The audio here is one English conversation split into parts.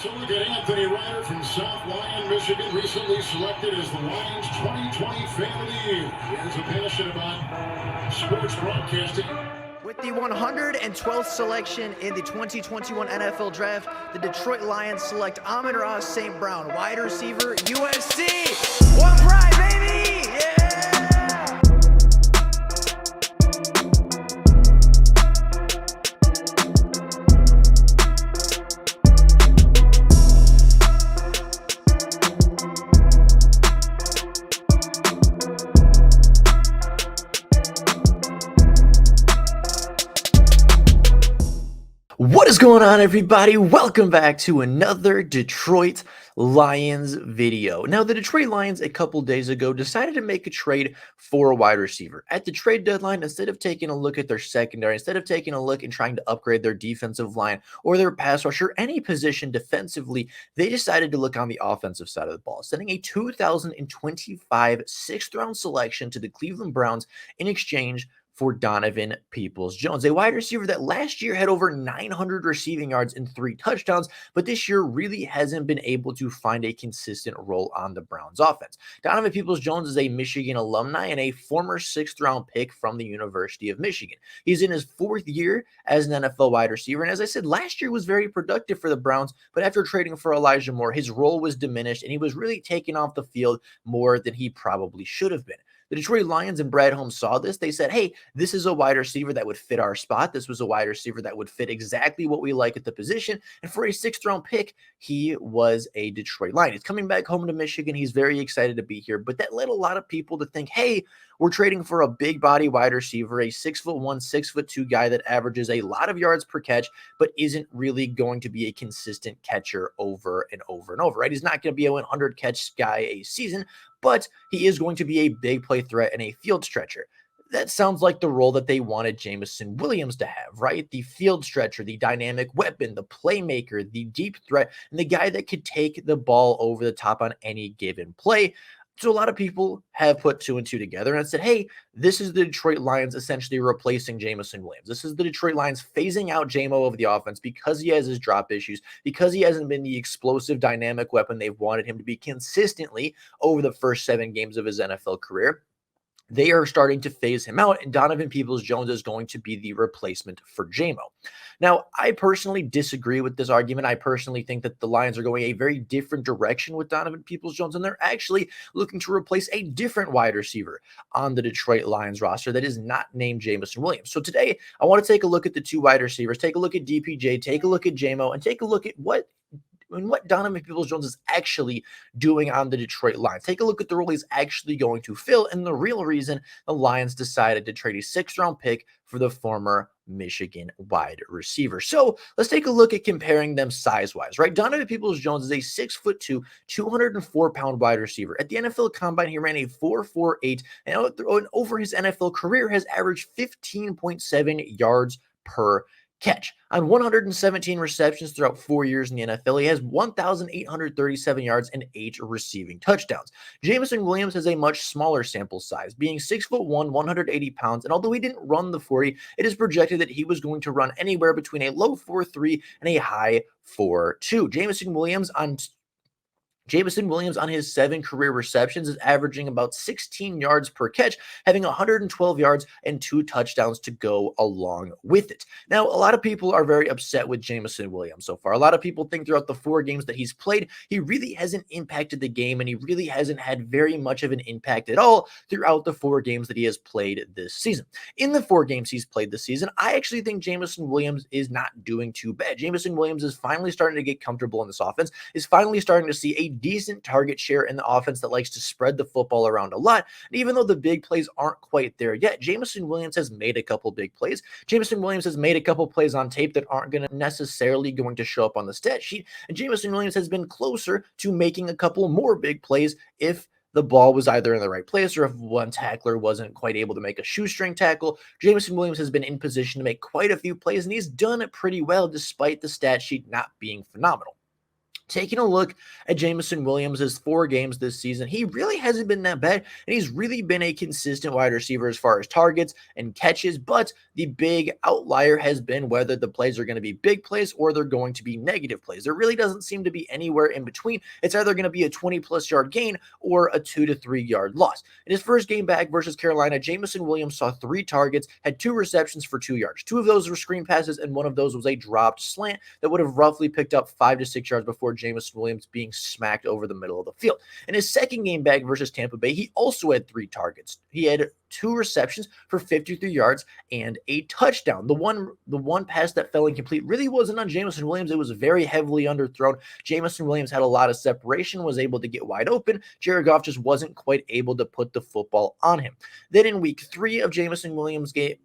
So look at Anthony Ryder from South Lyon, Michigan, recently selected as the Lions 2020 Fan of the Year. He has a passion about sports broadcasting. With the 112th selection in the 2021 NFL Draft, the Detroit Lions select Amon-Ra St. Brown, wide receiver, USC. One pride, baby! Yeah! What is going on, everybody? Welcome back to another Detroit Lions video. Now, the Detroit Lions a couple days ago decided to make a trade for a wide receiver. At the trade deadline, instead of taking a look at their secondary, instead of taking a look and trying to upgrade their defensive line or their pass rush or any position defensively, they decided to look on the offensive side of the ball, sending a 2025 sixth-round selection to the Cleveland Browns in exchange for Donovan Peoples-Jones, a wide receiver that last year had over 900 receiving yards and 3 touchdowns, but this year really hasn't been able to find a consistent role on the Browns offense. Donovan Peoples-Jones is a Michigan alumni and a former 6th-round pick from the University of Michigan. He's in his 4th year as an NFL wide receiver, and as I said, last year was very productive for the Browns, but after trading for Elijah Moore, his role was diminished, and he was really taken off the field more than he probably should have been. The Detroit Lions and Brad Holmes saw this. They said, hey, this is a wide receiver that would fit our spot. This was a wide receiver that would fit exactly what we like at the position. And for a 6th-round pick, he was a Detroit Lion. He's coming back home to Michigan. He's very excited to be here. But that led a lot of people to think, hey, we're trading for a big body wide receiver, a 6'1", 6'2" guy that averages a lot of yards per catch, but isn't really going to be a consistent catcher over and over and over, right? He's not going to be a 100 catch guy a season, but he is going to be a big play threat and a field stretcher. That sounds like the role that they wanted Jameson Williams to have, right? The field stretcher, the dynamic weapon, the playmaker, the deep threat, and the guy that could take the ball over the top on any given play. So a lot of people have put 2 and 2 together and said, hey, this is the Detroit Lions essentially replacing Jameson Williams. This is the Detroit Lions phasing out JMO of the offense because he has his drop issues, because he hasn't been the explosive dynamic weapon they've wanted him to be consistently over the first 7 games of his NFL career. They are starting to phase him out, and Donovan Peoples-Jones is going to be the replacement for JMO. Now, I personally disagree with this argument. I personally think that the Lions are going a very different direction with Donovan Peoples-Jones, and they're actually looking to replace a different wide receiver on the Detroit Lions roster that is not named Jameson Williams. So today, I want to take a look at the 2 wide receivers, take a look at DPJ, take a look at JMO, and take a look at what Donovan Peoples-Jones is actually doing on the Detroit Lions. Take a look at the role he's actually going to fill and the real reason the Lions decided to trade a 6th-round pick for the former Michigan wide receiver. So let's take a look at comparing them size-wise, right? Donovan Peoples-Jones is a 6'2", 204-pound wide receiver. At the NFL Combine, he ran a 4.48, and over his NFL career has averaged 15.7 yards per catch. On 117 receptions throughout 4 years in the NFL, he has 1,837 yards and 8 receiving touchdowns. Jameson Williams has a much smaller sample size, being 6'1", 180 pounds, and although he didn't run the 40, it is projected that he was going to run anywhere between a low 4.3 and a high 4.2. Jameson Williams on his 7 career receptions is averaging about 16 yards per catch, having 112 yards and 2 touchdowns to go along with it. Now, a lot of people are very upset with Jameson Williams so far. A lot of people think throughout the 4 games that he's played, he really hasn't impacted the game, and he really hasn't had very much of an impact at all throughout the 4 games that he has played this season. In the 4 games he's played this season, I actually think Jameson Williams is not doing too bad. Jameson Williams is finally starting to get comfortable in this offense, is finally starting to see a decent target share in the offense that likes to spread the football around a lot. And even though the big plays aren't quite there yet, Jameson Williams has made a couple big plays. Jameson Williams has made a couple plays on tape that aren't necessarily going to show up on the stat sheet. And Jameson Williams has been closer to making a couple more big plays if the ball was either in the right place or if one tackler wasn't quite able to make a shoestring tackle. Jameson Williams has been in position to make quite a few plays, and he's done it pretty well despite the stat sheet not being phenomenal. Taking a look at Jameson Williams' 4 games this season, he really hasn't been that bad, and he's really been a consistent wide receiver as far as targets and catches, but the big outlier has been whether the plays are going to be big plays or they're going to be negative plays. There really doesn't seem to be anywhere in between. It's either going to be a 20-plus yard gain or a 2 to 3 yard loss. In his first game back versus Carolina, Jameson Williams saw 3 targets, had 2 receptions for 2 yards. 2 of those were screen passes, and one of those was a dropped slant that would have roughly picked up 5 to 6 yards before Jameson Williams being smacked over the middle of the field. In his second game back versus Tampa Bay, he also had 3 targets. He had 2 receptions for 53 yards and a touchdown. The one pass that fell incomplete really wasn't on Jameson Williams. It was very heavily underthrown. Jameson Williams had a lot of separation, was able to get wide open. Jared Goff just wasn't quite able to put the football on him. Then in week 3 of Jameson Williams' game,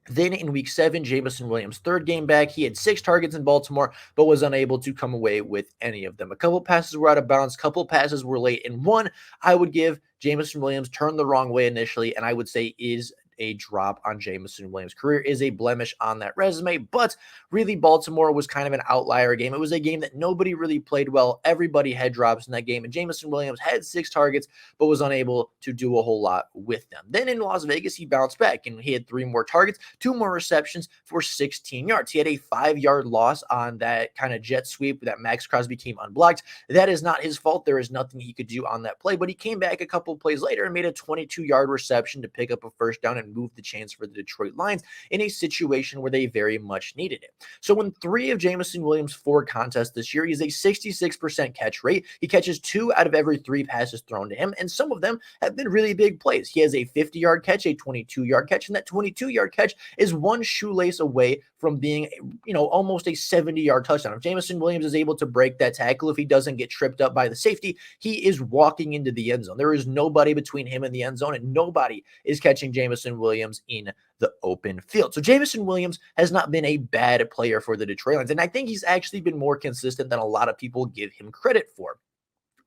then in week 7, Jameson Williams' third game back, he had 6 targets in Baltimore, but was unable to come away with any of them. A couple passes were out of bounds, a couple passes were late, and one I would give Jameson Williams turned the wrong way initially, and I would say is a drop on Jameson Williams' career, is a blemish on that resume. But really, Baltimore was kind of an outlier game. It was a game that nobody really played well. Everybody had drops in that game, and Jameson Williams had 6 targets, but was unable to do a whole lot with them. Then in Las Vegas, he bounced back, and he had 3 more targets, 2 more receptions for 16 yards. He had a 5-yard loss on that kind of jet sweep that Max Crosby came unblocked. That is not his fault. There is nothing he could do on that play, but he came back a couple plays later and made a 22-yard reception to pick up a first down and move the chains for the Detroit Lions in a situation where they very much needed it. So in 3 of Jameson Williams' 4 contests this year, he's a 66% catch rate. He catches 2 out of every 3 passes thrown to him, and some of them have been really big plays. He has a 50-yard catch, a 22-yard catch, and that 22-yard catch is one shoelace away from being, almost a 70-yard touchdown. If Jameson Williams is able to break that tackle, if he doesn't get tripped up by the safety, he is walking into the end zone. There is nobody between him and the end zone, and nobody is catching Jameson Williams in the open field. So Jameson Williams has not been a bad player for the Detroit Lions, and I think he's actually been more consistent than a lot of people give him credit for.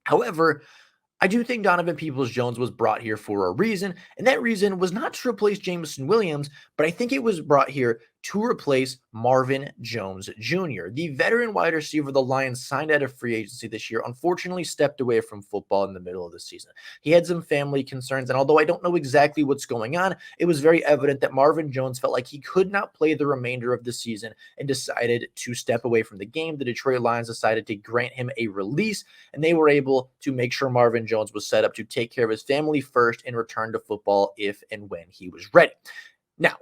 However, I do think Donovan Peoples-Jones was brought here for a reason, and that reason was not to replace Jameson Williams, but I think it was brought here to replace Marvin Jones Jr. The veteran wide receiver the Lions signed out of free agency this year unfortunately stepped away from football in the middle of the season. He had some family concerns, and although I don't know exactly what's going on, it was very evident that Marvin Jones felt like he could not play the remainder of the season and decided to step away from the game. The Detroit Lions decided to grant him a release, and they were able to make sure Marvin Jones was set up to take care of his family first and return to football if and when he was ready. Now,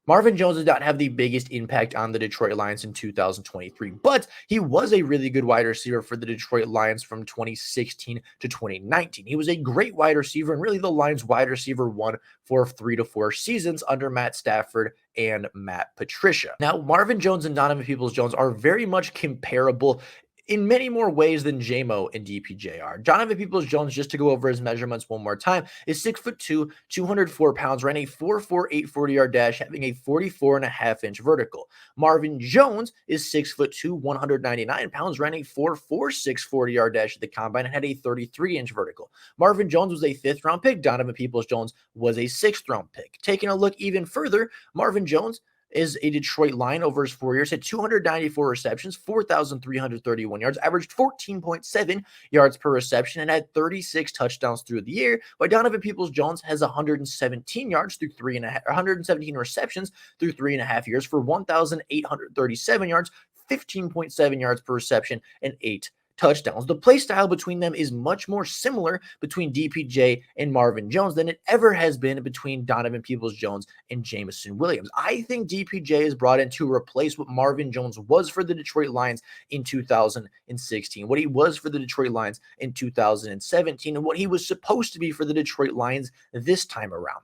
Marvin Jones did not have the biggest impact on the Detroit Lions in 2023, but he was a really good wide receiver for the Detroit Lions from 2016 to 2019. He was a great wide receiver and really the Lions wide receiver 1 for 3 to 4 seasons under Matt Stafford and Matt Patricia. Now, Marvin Jones and Donovan Peoples-Jones are very much comparable in many more ways than JMO and DPJ are. Donovan Peoples-Jones, just to go over his measurements one more time, is 6'2", 204 pounds, ran a 4.48 40-yard dash, having a 44.5-inch vertical. Marvin Jones is 6'2", 199 pounds, ran a 4.46 40-yard dash at the combine, and had a 33-inch vertical. Marvin Jones was a 5th-round pick. Donovan Peoples-Jones was a 6th-round pick. Taking a look even further, Marvin Jones is a Detroit Lion over his 4 years, had 294 receptions, 4,331 yards, averaged 14.7 yards per reception, and had 36 touchdowns through the year, while Donovan Peoples-Jones has 117 yards through 117 receptions through 3.5 years for 1,837 yards, 15.7 yards per reception, and 8 touchdowns. The play style between them is much more similar between DPJ and Marvin Jones than it ever has been between Donovan Peoples-Jones and Jameson Williams. I think DPJ is brought in to replace what Marvin Jones was for the Detroit Lions in 2016, what he was for the Detroit Lions in 2017, and what he was supposed to be for the Detroit Lions this time around.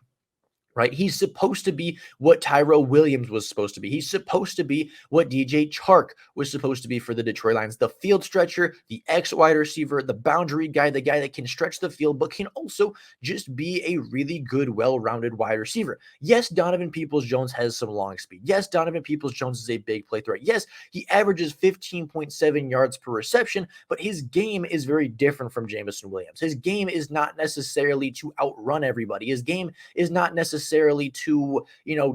Right? He's supposed to be what Tyrell Williams was supposed to be. He's supposed to be what DJ Chark was supposed to be for the Detroit Lions. The field stretcher, the X-wide receiver, the boundary guy, the guy that can stretch the field, but can also just be a really good, well-rounded wide receiver. Yes, Donovan Peoples-Jones has some long speed. Yes, Donovan Peoples-Jones is a big play threat. Yes, he averages 15.7 yards per reception, but his game is very different from Jameson Williams. His game is not necessarily to outrun everybody. His game is not necessarily necessarily to,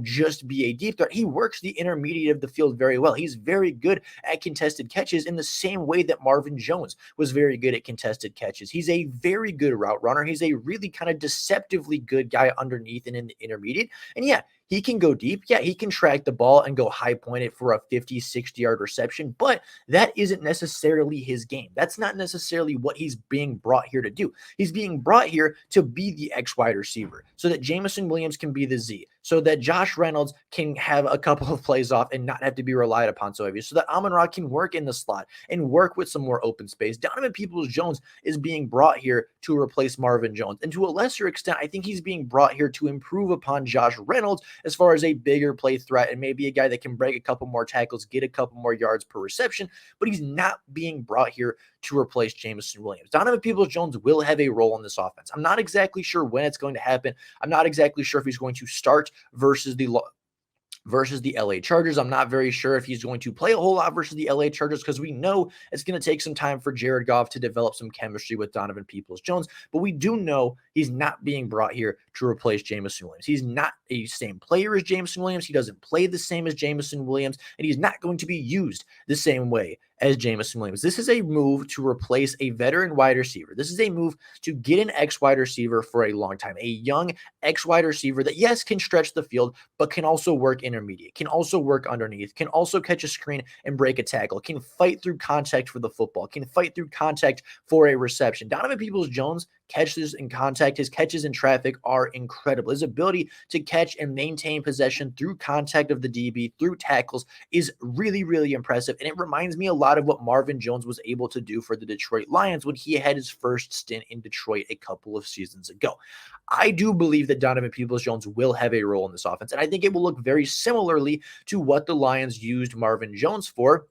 just be a deep threat. He works the intermediate of the field very well. He's very good at contested catches in the same way that Marvin Jones was very good at contested catches. He's a very good route runner. He's a really kind of deceptively good guy underneath and in the intermediate. And yeah, he can go deep. Yeah, he can track the ball and go high point it for a 50, 60-yard reception, but that isn't necessarily his game. That's not necessarily what he's being brought here to do. He's being brought here to be the X wide receiver so that Jameson Williams can be the Z, so that Josh Reynolds can have a couple of plays off and not have to be relied upon so heavy, so that Amon-Ra can work in the slot and work with some more open space. Donovan Peoples-Jones is being brought here to replace Marvin Jones. And to a lesser extent, I think he's being brought here to improve upon Josh Reynolds as far as a bigger play threat and maybe a guy that can break a couple more tackles, get a couple more yards per reception, but he's not being brought here to replace Jameson Williams. Donovan Peoples-Jones will have a role in this offense. I'm not exactly sure when it's going to happen. I'm not exactly sure if he's going to start versus the LA Chargers. I'm not very sure if he's going to play a whole lot versus the LA Chargers because we know it's going to take some time for Jared Goff to develop some chemistry with Donovan Peoples-Jones, but we do know he's not being brought here to replace Jameson Williams. He's not a same player as Jameson Williams. He doesn't play the same as Jameson Williams, and he's not going to be used the same way as Jameson Williams. This is a move to replace a veteran wide receiver. This is a move to get an X wide receiver for a long time, a young X wide receiver that, yes, can stretch the field, but can also work intermediate, can also work underneath, can also catch a screen and break a tackle, can fight through contact for the football, can fight through contact for a reception. Donovan Peoples-Jones catches in contact, his catches in traffic are incredible. His ability to catch and maintain possession through contact of the DB, through tackles, is really, really impressive. And it reminds me a lot of what Marvin Jones was able to do for the Detroit Lions when he had his first stint in Detroit a couple of seasons ago. I do believe that Donovan Peoples-Jones will have a role in this offense, and I think it will look very similarly to what the Lions used Marvin Jones for,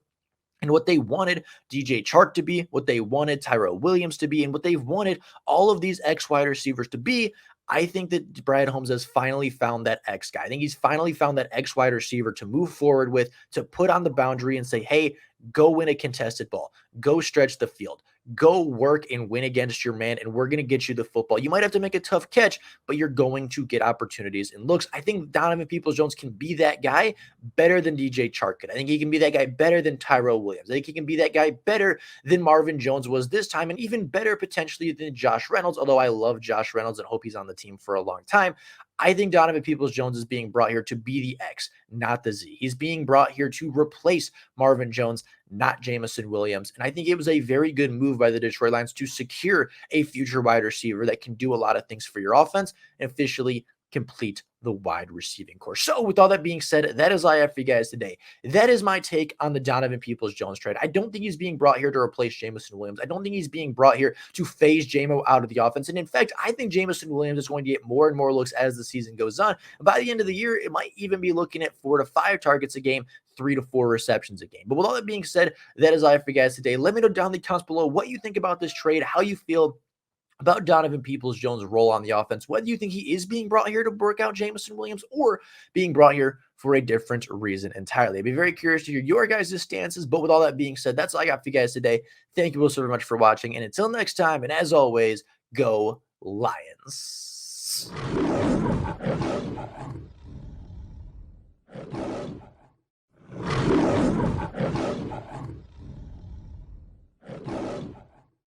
and what they wanted DJ Chark to be, what they wanted Tyrell Williams to be, and what they've wanted all of these X wide receivers to be. I think that Brad Holmes has finally found that X guy. I think he's finally found that X wide receiver to move forward with, to put on the boundary and say, hey, go win a contested ball, go stretch the field, go work and win against your man, and we're going to get you the football. You might have to make a tough catch, but you're going to get opportunities and looks. I think Donovan Peoples-Jones can be that guy better than DJ Chark could. I think he can be that guy better than Tyrell Williams. I think he can be that guy better than Marvin Jones was this time, and even better potentially than Josh Reynolds, although I love Josh Reynolds and hope he's on the team for a long time. I think Donovan Peoples-Jones is being brought here to be the X, not the Z. He's being brought here to replace Marvin Jones, not Jameson Williams. And I think it was a very good move by the Detroit Lions to secure a future wide receiver that can do a lot of things for your offense and officially complete the wide receiving core. So with all that being said, that is all I have for you guys today. That is my take on the Donovan Peoples-Jones trade. I don't think he's being brought here to replace Jameson Williams. I don't think he's being brought here to phase JMO out of the offense. And in fact, I think Jameson Williams is going to get more and more looks as the season goes on. And by the end of the year, it might even be looking at 4 to 5 targets a game, 3 to 4 receptions a game. But with all that being said, that is all I have for you guys today. Let me know down in the comments below what you think about this trade, how you feel about Donovan Peoples-Jones' role on the offense, whether you think he is being brought here to work out Jameson Williams or being brought here for a different reason entirely. I'd be very curious to hear your guys' stances, but with all that being said, that's all I got for you guys today. Thank you all so very much for watching, and until next time, and as always, go Lions.